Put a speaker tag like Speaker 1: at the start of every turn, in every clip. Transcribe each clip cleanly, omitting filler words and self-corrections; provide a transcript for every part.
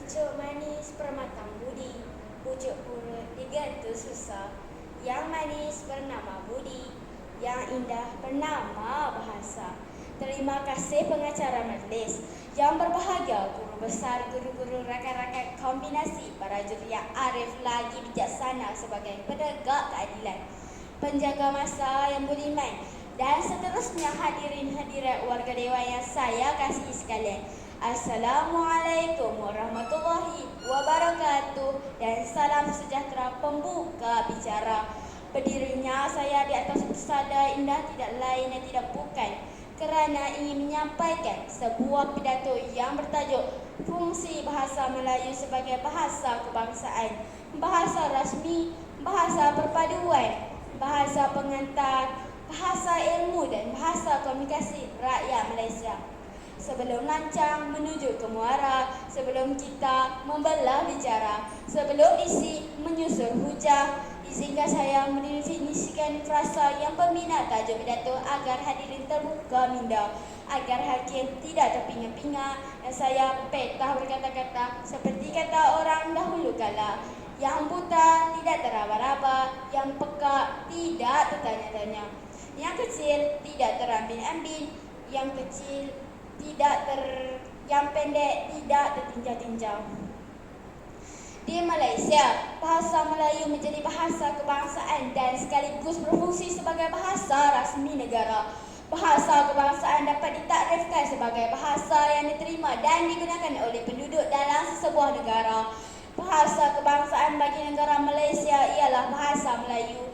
Speaker 1: Pucuk manis permatang budi, pucuk purut digantung susah. Yang manis bernama budi, yang indah bernama bahasa. Terima kasih pengacara majlis. Yang berbahagia guru besar, guru-guru, rakan-rakan kombinasi, para juri yang arif lagi bijaksana sebagai penegak keadilan, penjaga masa yang budiman, dan seterusnya hadirin hadirat warga dewan yang saya kasihi sekalian. Assalamualaikum warahmatullahi wabarakatuh dan salam sejahtera pembuka bicara. Berdirinya saya di atas persada indah tidak lain dan tidak bukan kerana ingin menyampaikan sebuah pidato yang bertajuk fungsi bahasa Melayu sebagai bahasa kebangsaan, bahasa rasmi, bahasa perpaduan, bahasa pengantar, bahasa ilmu dan bahasa komunikasi rakyat Malaysia. Sebelum lancang menuju ke muara, sebelum kita membelah bicara, sebelum isi menyusul hujah, izinkan saya mendefinisikan frasa yang pembina tajuk pidato agar hadirin terbuka minda, agar hakim tidak terpinga-pinga, dan saya petah berkata-kata seperti kata orang dahulu kala, yang buta tidak teraba-raba, yang peka tidak tertanya-tanya, yang kecil tidak terambil-ambil, yang kecil yang pendek tidak tertinjau-tinjau. Di Malaysia, bahasa Melayu menjadi bahasa kebangsaan dan sekaligus berfungsi sebagai bahasa rasmi negara. Bahasa kebangsaan dapat ditakrifkan sebagai bahasa yang diterima dan digunakan oleh penduduk dalam sesebuah negara. Bahasa kebangsaan bagi negara Malaysia ialah bahasa Melayu.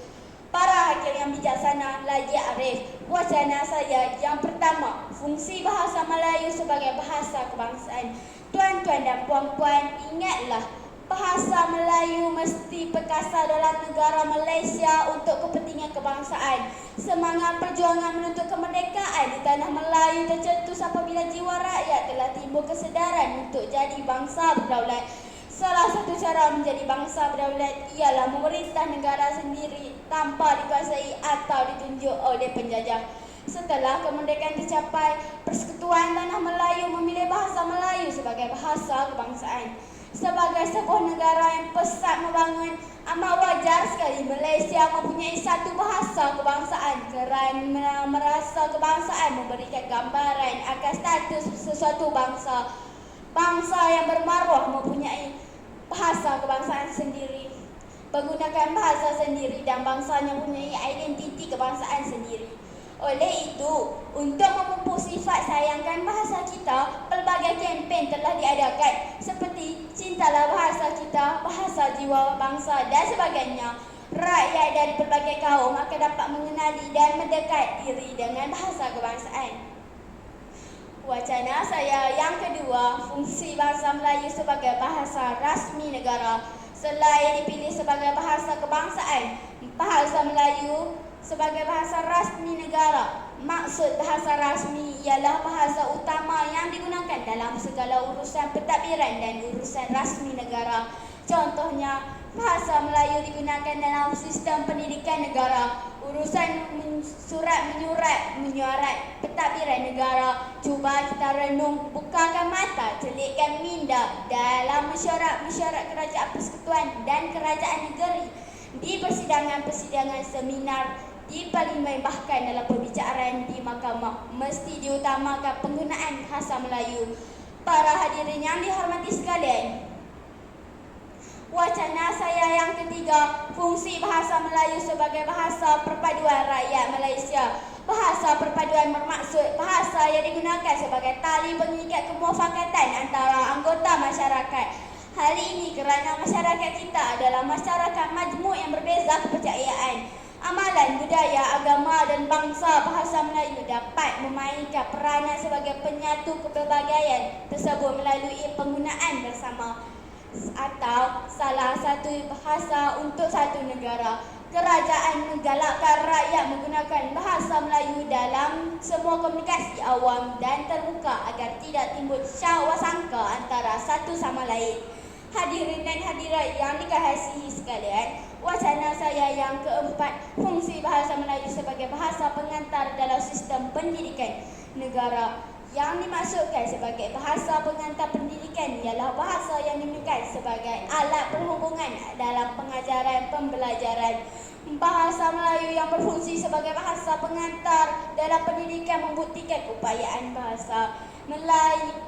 Speaker 1: Para hakim yang bijaksana lagi arif, wacana saya yang pertama, fungsi bahasa Melayu sebagai bahasa kebangsaan. Tuan-tuan dan puan-puan, ingatlah, bahasa Melayu mesti perkasa dalam negara Malaysia untuk kepentingan kebangsaan. Semangat perjuangan menuntut kemerdekaan di tanah Melayu tercetus apabila jiwa rakyat telah timbul kesedaran untuk jadi bangsa berdaulat. Salah satu cara menjadi bangsa berdaulat ialah memerintah negara sendiri tanpa dikuasai atau ditunjuk oleh penjajah. Setelah kemerdekaan tercapai, Persekutuan Tanah Melayu memilih bahasa Melayu sebagai bahasa kebangsaan. Sebagai sebuah negara yang pesat membangun, amat wajar sekali Malaysia mempunyai satu bahasa kebangsaan kerana merasa kebangsaan memberikan gambaran akan status sesuatu bangsa. Bangsa yang bermaruah mempunyai bahasa kebangsaan sendiri, menggunakan bahasa sendiri dan bangsanya mempunyai identiti kebangsaan sendiri. Oleh itu, untuk memupuk sifat sayangkan bahasa kita, pelbagai kempen telah diadakan seperti Cintalah Bahasa Kita, Bahasa Jiwa Bangsa dan sebagainya. Rakyat dari pelbagai kaum akan dapat mengenali dan mendekat diri dengan bahasa kebangsaan. Wacana saya yang kedua, fungsi bahasa Melayu sebagai bahasa rasmi negara. Selain dipilih sebagai bahasa kebangsaan, bahasa Melayu sebagai bahasa rasmi negara. Maksud bahasa rasmi ialah bahasa utama yang digunakan dalam segala urusan pentadbiran dan urusan rasmi negara. Contohnya, bahasa Melayu digunakan dalam sistem pendidikan negara, urusan surat menyuarat pentadbiran negara. Cuba kita renung, bukakan mata, celikkan minda dalam mesyuarat kerajaan persekutuan dan kerajaan negeri, di persidangan-persidangan seminar, di parlimen, bahkan dalam perbicaraan di mahkamah, mesti diutamakan penggunaan bahasa Melayu. Para hadirin yang dihormati sekalian, wacana saya yang ketiga, fungsi bahasa Melayu sebagai bahasa perpaduan rakyat Malaysia. Bahasa perpaduan bermaksud bahasa yang digunakan sebagai tali pengikat kemufakatan antara anggota masyarakat. Hal ini kerana masyarakat kita adalah masyarakat majmuk yang berbeza kepercayaan, amalan, budaya, agama dan bangsa. Bahasa Melayu dapat memainkan peranan sebagai penyatu kepelbagaian tersebut melalui penggunaan bersama atau salah satu bahasa untuk satu negara. Kerajaan menggalakkan rakyat menggunakan bahasa Melayu dalam semua komunikasi awam dan terbuka agar tidak timbul syawak sangka antara satu sama lain. Hadirin dan hadirat yang dikasihi sekalian, wacana saya yang keempat, fungsi bahasa Melayu sebagai bahasa pengantar dalam sistem pendidikan negara. Yang dimaksudkan sebagai bahasa pengantar pendidikan ialah bahasa yang digunakan sebagai alat perhubungan dalam pengajaran pembelajaran. Bahasa Melayu yang berfungsi sebagai bahasa pengantar dalam pendidikan membuktikan keupayaan bahasa Melayu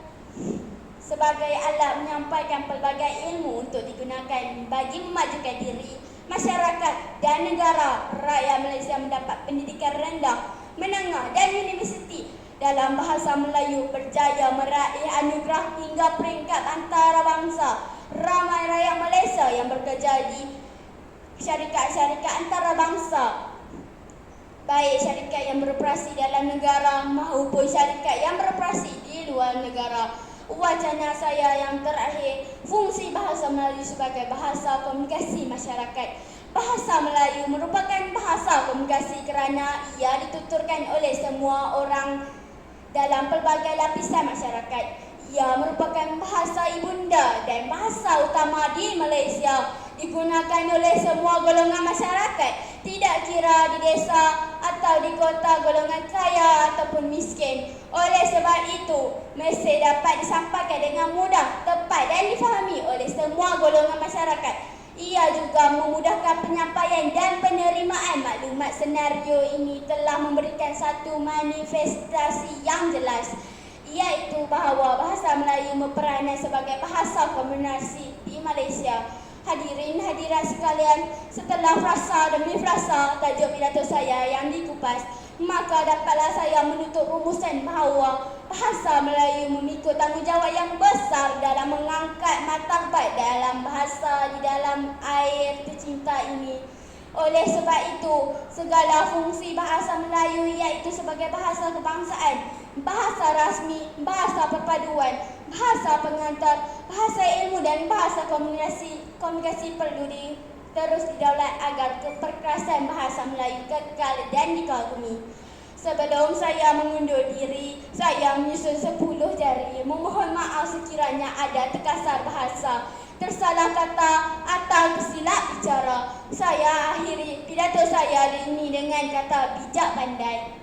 Speaker 1: sebagai alat menyampaikan pelbagai ilmu untuk digunakan bagi memajukan diri, masyarakat dan negara. Rakyat Malaysia mendapat pendidikan rendah, menengah dan universiti dalam bahasa Melayu berjaya meraih anugerah hingga peringkat antarabangsa. Ramai rakyat Malaysia yang bekerja di syarikat-syarikat antarabangsa, baik syarikat yang beroperasi dalam negara maupun syarikat yang beroperasi di luar negara. Wacana saya yang terakhir, fungsi bahasa Melayu sebagai bahasa komunikasi masyarakat. Bahasa Melayu merupakan bahasa komunikasi kerana ia dituturkan oleh semua orang dalam pelbagai lapisan masyarakat. Ia merupakan bahasa ibunda dan bahasa utama di Malaysia, digunakan oleh semua golongan masyarakat, tidak kira di desa atau di kota, golongan kaya ataupun miskin. Oleh sebab itu, mesej dapat disampaikan dengan mudah, tepat dan difahami oleh semua golongan masyarakat. Ia juga memudahkan penyampaian dan penerimaan maklumat. Senario ini telah memberikan satu manifestasi yang jelas, iaitu bahawa bahasa Melayu berperanan sebagai bahasa komunikasi di Malaysia. Hadirin hadirat sekalian, setelah frasa demi frasa tajuk pidato saya yang dikupas, maka dapatlah saya menutup rumusan bahawa bahasa Melayu memikul tanggungjawab yang besar dalam mengangkat martabat dalam bahasa di dalam air tercinta ini. Oleh sebab itu, segala fungsi bahasa Melayu iaitu sebagai bahasa kebangsaan, bahasa rasmi, bahasa perpaduan, bahasa pengantar, bahasa ilmu dan bahasa komunikasi perlu terus didaulat agar keperkasaan bahasa Melayu kekal dan dikagumi. Sebelum saya mengundur diri, saya menyusun 10 jari. Memohon maaf sekiranya ada terkasar bahasa, tersalah kata atau tersilap bicara. Saya akhiri pidato saya ini dengan kata bijak pandai.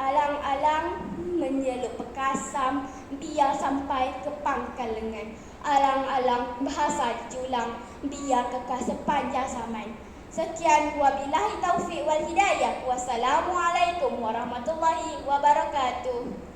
Speaker 1: Alang-alang menjeluk pekasam, biar sampai ke pangkal lengan. Alang-alang bahasa dijulang, biar kekal sepanjang zaman. Sekian, wabillahi taufiq wal hidayah. Wassalamualaikum warahmatullahi wabarakatuh.